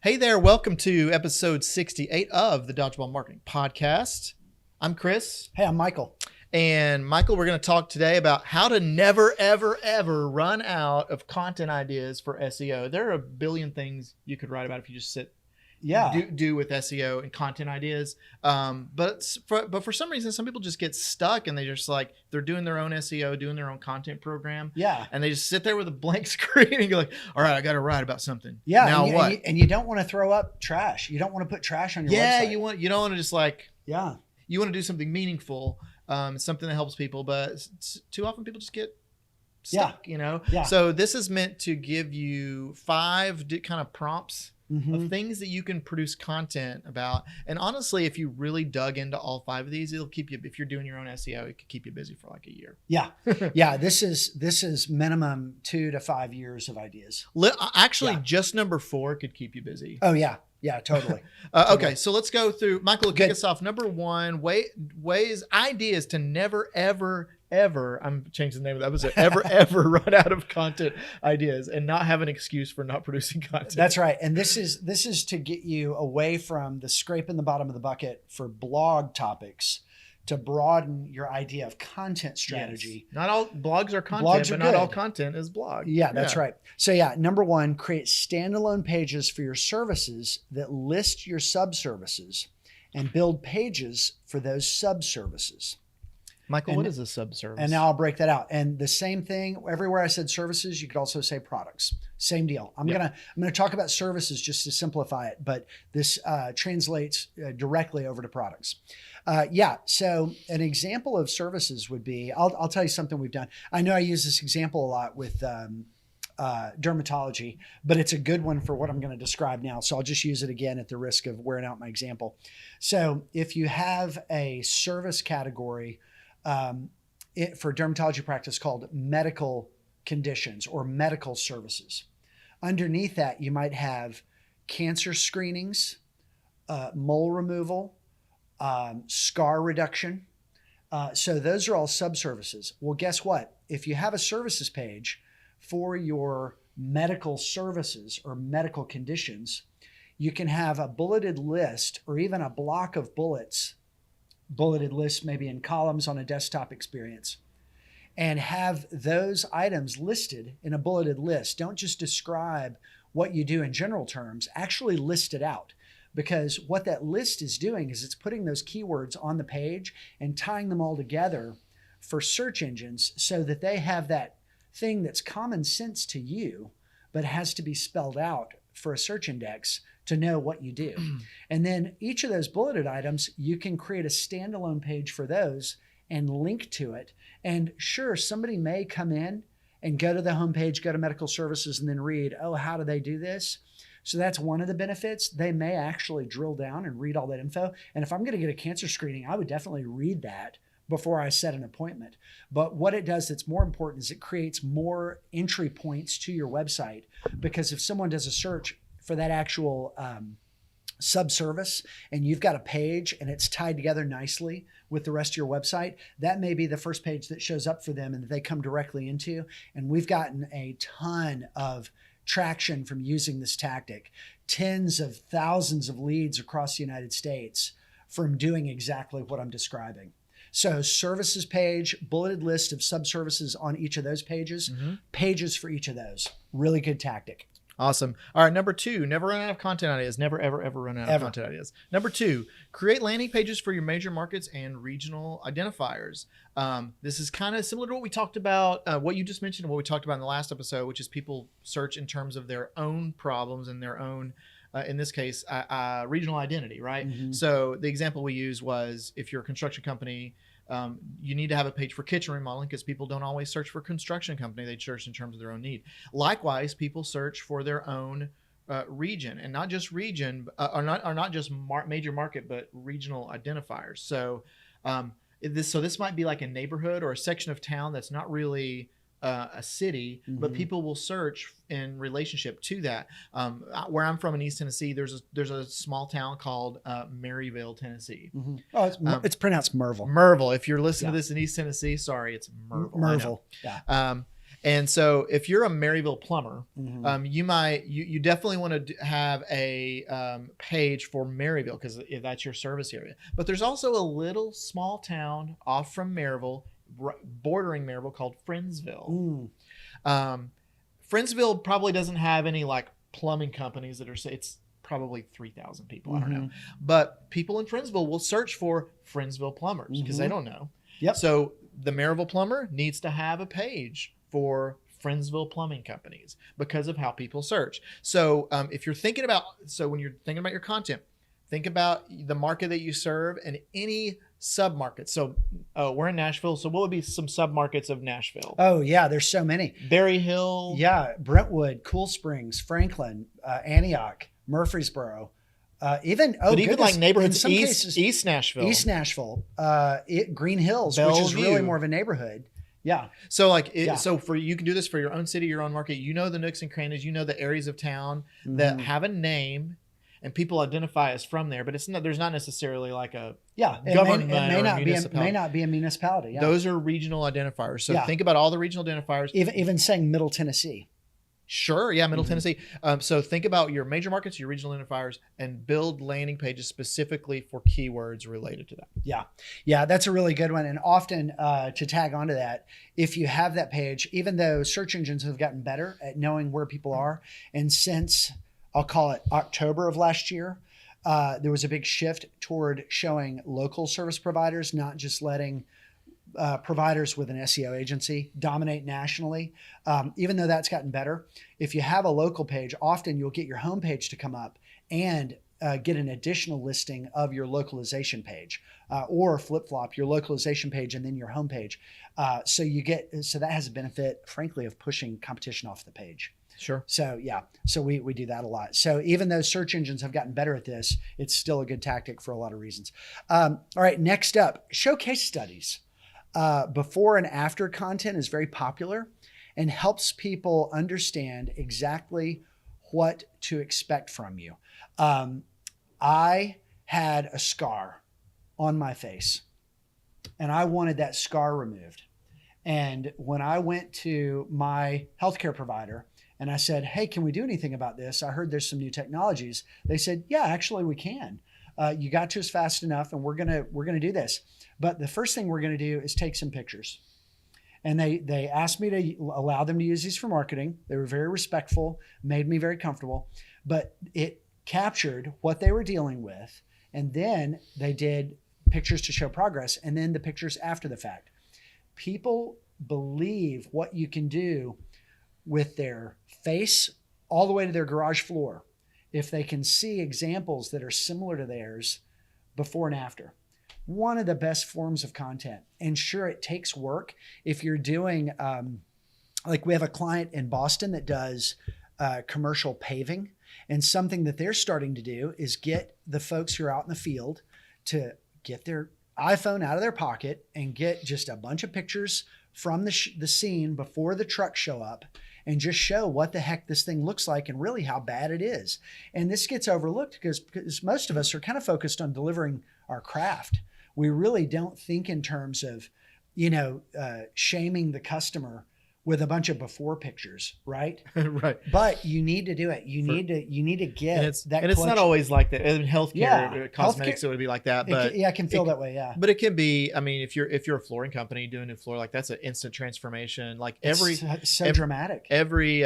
Hey there, welcome to episode 68 of the Dodgeball Marketing Podcast. I'm Chris. Hey, I'm Michael. And Michael, we're going to talk today about how to never, ever, ever run out of content ideas for SEO. There are a billion things you could write about if you just do with SEO and content ideas. But for some reason, some people just get stuck and they just they're doing their own SEO, doing their own content program. Yeah. And they just sit there with a blank screen and go like, all right, I got to write about something. Yeah. Now what? And you don't want to throw up trash. You don't want to put trash on your website. Yeah. You don't want to just you want to do something meaningful, something that helps people, but too often people just get stuck, Yeah. So this is meant to give you 5 kind of prompts of things that you can produce content about. And honestly, if you really dug into all 5 of these, it'll keep you, if you're doing your own SEO, it could keep you busy for like a year. Yeah. Yeah. This is minimum 2 to 5 years of ideas. Actually, just number 4 could keep you busy. Oh yeah. Yeah, totally. Okay. So let's go through, Michael, kick us off. Number 1, ideas to never, ever, I'm changing the name of the episode, ever run out of content ideas and not have an excuse for not producing content. That's right. And this is to get you away from the scraping the bottom of the bucket for blog topics to broaden your idea of content strategy. Yes. Not all blogs are content, but not all content is blog. Yeah, that's right. So number 1, create standalone pages for your services that list your subservices and build pages for those subservices. Michael, what is a subservice? And now I'll break that out. And the same thing, everywhere I said services, you could also say products. Same deal. I'm gonna talk about services just to simplify it, but this translates directly over to products. So an example of services would be, I'll tell you something we've done. I know I use this example a lot with dermatology, but it's a good one for what I'm going to describe now. So I'll just use it again at the risk of wearing out my example. So if you have a service category for dermatology practice called medical conditions or medical services. Underneath that, you might have cancer screenings, mole removal, scar reduction. So those are all subservices. Well, guess what? If you have a services page for your medical services or medical conditions, you can have a bulleted list or even a block of bullets, bulleted lists maybe in columns on a desktop experience, and have those items listed in a bulleted list. Don't just describe what you do in general terms, actually list it out. Because what that list is doing is it's putting those keywords on the page and tying them all together for search engines so that they have that thing that's common sense to you, but has to be spelled out for a search index to know what you do. And then each of those bulleted items, you can create a standalone page for those and link to it. And sure, somebody may come in and go to the homepage, go to medical services, and then read, oh, how do they do this? So that's one of the benefits. They may actually drill down and read all that info. And if I'm going to get a cancer screening, I would definitely read that before I set an appointment. But what it does that's more important is it creates more entry points to your website, because if someone does a search for that actual subservice and you've got a page and it's tied together nicely with the rest of your website, that may be the first page that shows up for them and that they come directly into. And we've gotten a ton of traction from using this tactic, tens of thousands of leads across the United States from doing exactly what I'm describing. So services page, bulleted list of subservices on each of those pages, pages for each of those. Really good tactic. Awesome. All right. Number 2, never run out of content ideas. Never, ever run out of content ideas. Number 2, create landing pages for your major markets and regional identifiers. This is kind of similar to what we talked about, what you just mentioned, and what we talked about in the last episode, which is people search in terms of their own problems and their own, in this case, regional identity, right? So the example we used was if you're a construction company, you need to have a page for kitchen remodeling because people don't always search for construction company. They search in terms of their own need. Likewise, people search for their own region, and not just region, or not just major market, but regional identifiers. So this might be like a neighborhood or a section of town that's not really a city, but people will search in relationship to that. Where I'm from in East Tennessee, there's a small town called Maryville, Tennessee. Oh, it's pronounced Merville. Merville. If you're listening to this in East Tennessee, sorry, it's Merville. Merville. Yeah. And so if you're a Maryville plumber, Mhm. you definitely want to have a page for Maryville because that's your service area. But there's also a little small town off from Maryville, bordering Maryville, called Friendsville. Mm. Friendsville probably doesn't have any like plumbing companies that are, it's probably 3,000 people. I don't know. But people in Friendsville will search for Friendsville plumbers because they don't know. Yep. So the Maryville plumber needs to have a page for Friendsville plumbing companies because of how people search. So if you're thinking about, when you're thinking about your content, think about the market that you serve and any sub-markets. So we're in Nashville. So what would be some sub-markets of Nashville? Oh yeah, there's so many. Berry Hill. Yeah, Brentwood, Cool Springs, Franklin, Antioch, Murfreesboro, even like neighborhoods East Nashville, Green Hills, Bellevue, which is really more of a neighborhood. Yeah. So so you can do this for your own city, your own market. You know the nooks and crannies. You know the areas of town that have a name, and people identify us from there. But there's not necessarily like a government it may not be a municipality. Yeah. Those are regional identifiers. So think about all the regional identifiers. Even saying Middle Tennessee. Sure. Yeah. Middle Tennessee. So think about your major markets, your regional identifiers, and build landing pages specifically for keywords related to that. Yeah. Yeah. That's a really good one. And often to tag onto that, if you have that page, even though search engines have gotten better at knowing where people are, and since I'll call it October of last year, there was a big shift toward showing local service providers, not just letting providers with an SEO agency dominate nationally. Even though that's gotten better, if you have a local page, often you'll get your homepage to come up and get an additional listing of your localization page, or flip-flop your localization page and then your homepage. So that has a benefit, frankly, of pushing competition off the page. Sure. So yeah, so we do that a lot. So even though search engines have gotten better at this, it's still a good tactic for a lot of reasons. All right, next up, show case studies. Before and after content is very popular and helps people understand exactly what to expect from you. I had a scar on my face and I wanted that scar removed. And when I went to my healthcare provider and I said, hey, can we do anything about this? I heard there's some new technologies. They said, yeah, actually we can. You got to us fast enough and we're gonna do this. But the first thing we're going to do is take some pictures. And they asked me to allow them to use these for marketing. They were very respectful, made me very comfortable, but it captured what they were dealing with. And then they did pictures to show progress and then the pictures after the fact. People believe what you can do with their face all the way to their garage floor if they can see examples that are similar to theirs before and after. One of the best forms of content. And sure, it takes work. If you're doing, like we have a client in Boston that does commercial paving, and something that they're starting to do is get the folks who are out in the field to get their iPhone out of their pocket and get just a bunch of pictures from the scene before the trucks show up and just show what the heck this thing looks like and really how bad it is. And this gets overlooked because most of us are kind of focused on delivering our craft. We really don't think in terms of, shaming the customer with a bunch of before pictures, right? Right. But you need to do it. You need to get that. And it's not always like that. In healthcare, cosmetics, it would be like that. But it can feel that way. Yeah. But it can be. I mean, if you're a flooring company doing a floor, like that's an instant transformation. Like dramatic. Every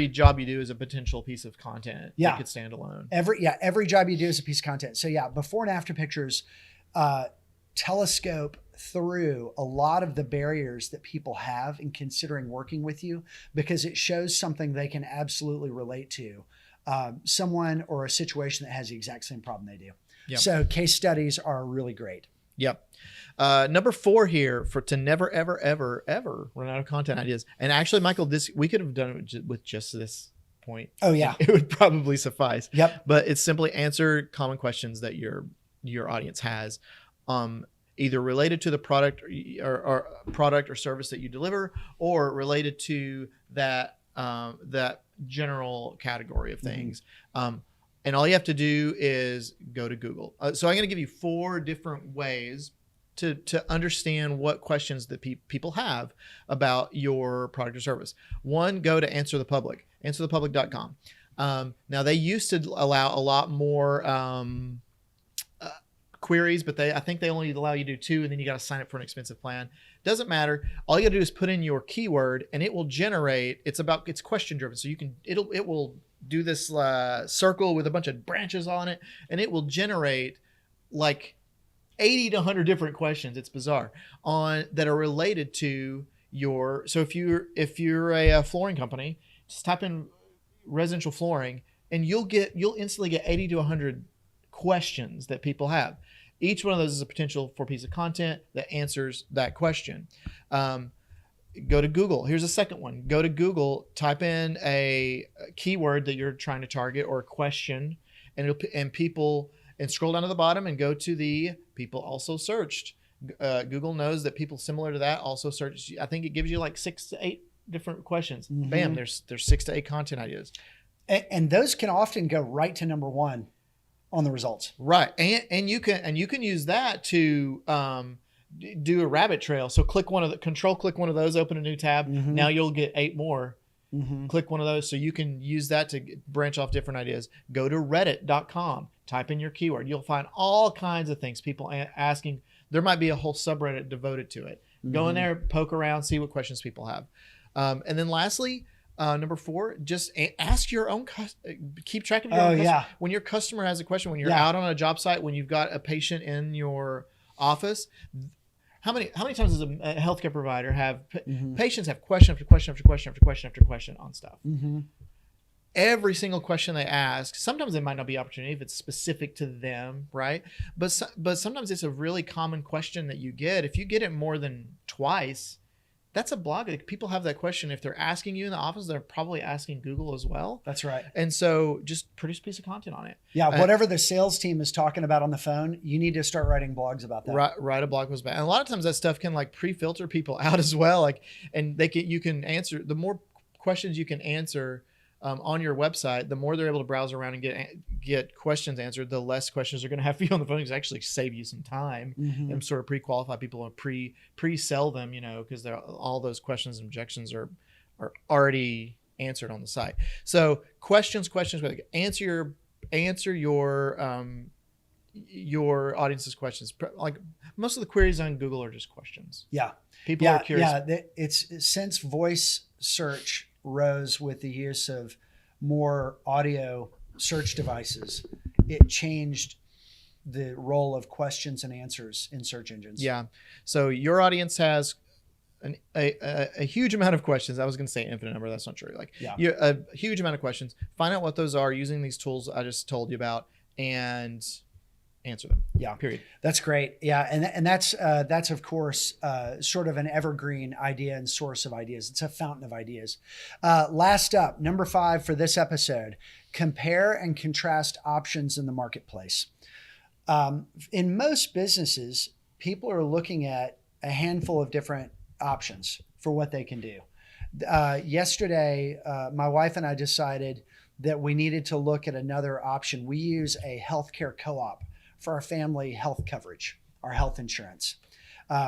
job you do is a potential piece of content. Yeah. That could stand alone. Every job you do is a piece of content. So yeah, before and after pictures, telescope through a lot of the barriers that people have in considering working with you, because it shows something they can absolutely relate to, someone or a situation that has the exact same problem they do. Yep. So case studies are really great. Yep. Number 4 here to never, ever, ever, ever run out of content ideas. And actually, Michael, we could have done it with just this point. Oh yeah. It would probably suffice. Yep. But it's simply answer common questions that your audience has. Either related to the product or product or service that you deliver, or related to that general category of things. Mm-hmm. And all you have to do is go to Google. So I'm going to give you 4 different ways to understand what questions that people have about your product or service. One, go to Answer the Public, answerthepublic.com. Now they used to allow a lot more queries, but I think they only allow you to do 2, and then you got to sign up for an expensive plan. Doesn't matter. All you got to do is put in your keyword, and it will generate. It's question driven, so it will do this circle with a bunch of branches on it, and it will generate like 80 to 100 different questions. It's bizarre that are related to your. So if you're a flooring company, just type in residential flooring, and you'll instantly get 80 to 100 questions that people have. Each one of those is a potential for a piece of content that answers that question. Go to Google. Here's a second one. Go to Google, type in a keyword that you're trying to target or a question, and scroll down to the bottom and go to the people also searched. Google knows that people similar to that also search. I think it gives you like 6 to 8 different questions. Mm-hmm. Bam, there's 6 to 8 content ideas. And those can often go right to number 1 on the results. Right. And you can use that to do a rabbit trail. So click one of those, open a new tab. Mm-hmm. Now you'll get 8 more. Mm-hmm. Click one of those, so you can use that to branch off different ideas. Go to reddit.com, type in your keyword. You'll find all kinds of things, people asking. There might be a whole subreddit devoted to it. Mm-hmm. Go in there, poke around, see what questions people have. And then lastly, number 4, just ask your own, keep track of your own customer. When your customer has a question, when you're out on a job site, when you've got a patient in your office, how many times does a healthcare provider have patients have question after question after question after question after question on stuff? Mm-hmm. Every single question they ask, sometimes it might not be opportunity if it's specific to them, right? But sometimes it's a really common question that you get. If you get it more than twice, that's a blog. People have that question. If they're asking you in the office, they're probably asking Google as well. That's right. And so just produce a piece of content on it. Yeah, whatever the sales team is talking about on the phone, you need to start writing blogs about that. Write a blog post about it. And a lot of times that stuff can like pre-filter people out as well. And you can answer, the more questions you can answer on your website, the more they're able to browse around and get questions answered, the less questions they're going to have for you on the phone. It's actually save you some time and sort of pre-qualify people and pre-sell them, because all those questions and objections are already answered on the site. So questions, answer your audience's questions. Like most of the queries on Google are just questions. Yeah. People are curious. Yeah. It's since voice search rose with the use of more audio search devices, it changed the role of questions and answers in search engines. Yeah. So your audience has a huge amount of questions. I was going to say infinite number. That's not true. A huge amount of questions. Find out what those are using these tools I just told you about and answer them. Yeah. Period. That's great. Yeah. And that's of course, sort of an evergreen idea and source of ideas. It's a fountain of ideas. Last up, number 5 for this episode, compare and contrast options in the marketplace. In most businesses, people are looking at a handful of different options for what they can do. Yesterday, my wife and I decided that we needed to look at another option. We use a healthcare co-op for our family health coverage, our health insurance.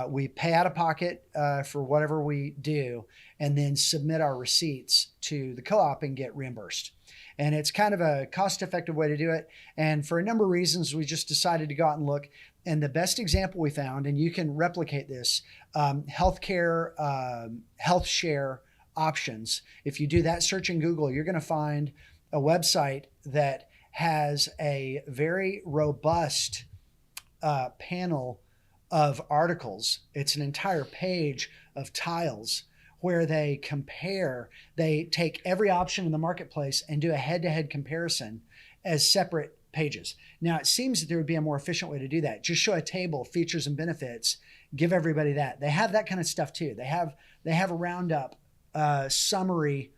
We pay out of pocket for whatever we do and then submit our receipts to the co-op and get reimbursed. And it's kind of a cost-effective way to do it. And for a number of reasons, we just decided to go out and look. And the best example we found, and you can replicate this, healthcare, health share options. If you do that search in Google, you're going to find a website that has a very robust panel of articles. It's an entire page of tiles where they compare. They take every option in the marketplace and do a head-to-head comparison as separate pages. Now, it seems that there would be a more efficient way to do that. Just show a table, features and benefits, give everybody that. They have that kind of stuff too. They have a roundup, summary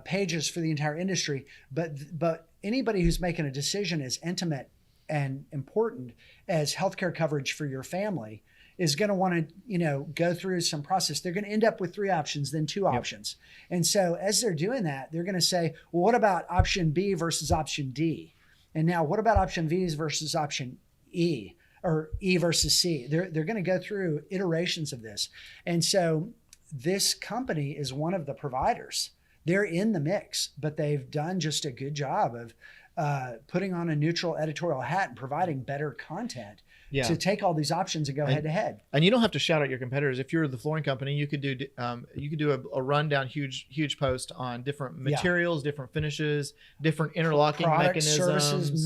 pages for the entire industry, but anybody who's making a decision as intimate and important as healthcare coverage for your family is going to want to, go through some process. They're going to end up with 3 options, then 2 options. And so as they're doing that, they're going to say, well, what about option B versus option D? And now what about option V versus option E? or E versus C. They're going to go through iterations of this. And so this company is one of the providers. They're in the mix, but they've done just a good job of putting on a neutral editorial hat and providing better content to take all these options and go head to head. And you don't have to shout out your competitors. If you're the flooring company, you could do a rundown, huge post on different materials, different finishes, different interlocking products, mechanisms, services,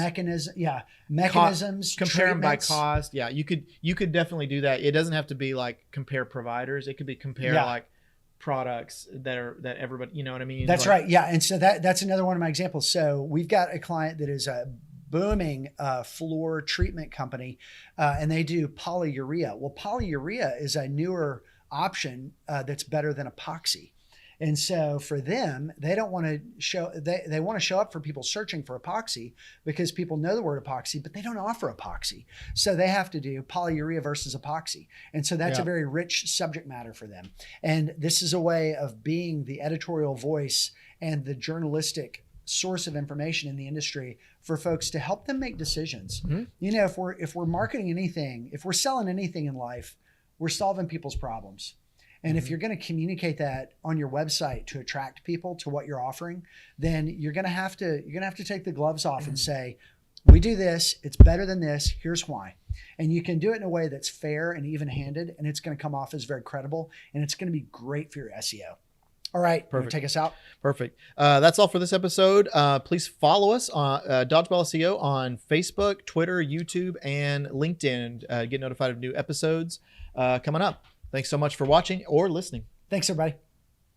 mechanisms, compare them by cost. Yeah, you could definitely do that. It doesn't have to be like compare providers. It could be compare like products that everybody, you know what I mean? That's right. Yeah. And so that's another one of my examples. So we've got a client that is a booming floor treatment company, and they do polyurea. Well, polyurea is a newer option that's better than epoxy. And so for them, they don't want to show, they want to show up for people searching for epoxy because people know the word epoxy, but they don't offer epoxy. So they have to do polyurea versus epoxy. And so that's a very rich subject matter for them. And this is a way of being the editorial voice and the journalistic source of information in the industry for folks to help them make decisions. Mm-hmm. You know, if we're marketing anything, if we're selling anything in life, we're solving people's problems. And if you're going to communicate that on your website to attract people to what you're offering, then you're going to have to take the gloves off and say, we do this, it's better than this, here's why. And you can do it in a way that's fair and even-handed, and it's going to come off as very credible, and it's going to be great for your SEO. All right, perfect. Take us out. Perfect. That's all for this episode. Please follow us on Dodgeball SEO on Facebook, Twitter, YouTube, and LinkedIn. Get notified of new episodes coming up. Thanks so much for watching or listening. Thanks, everybody.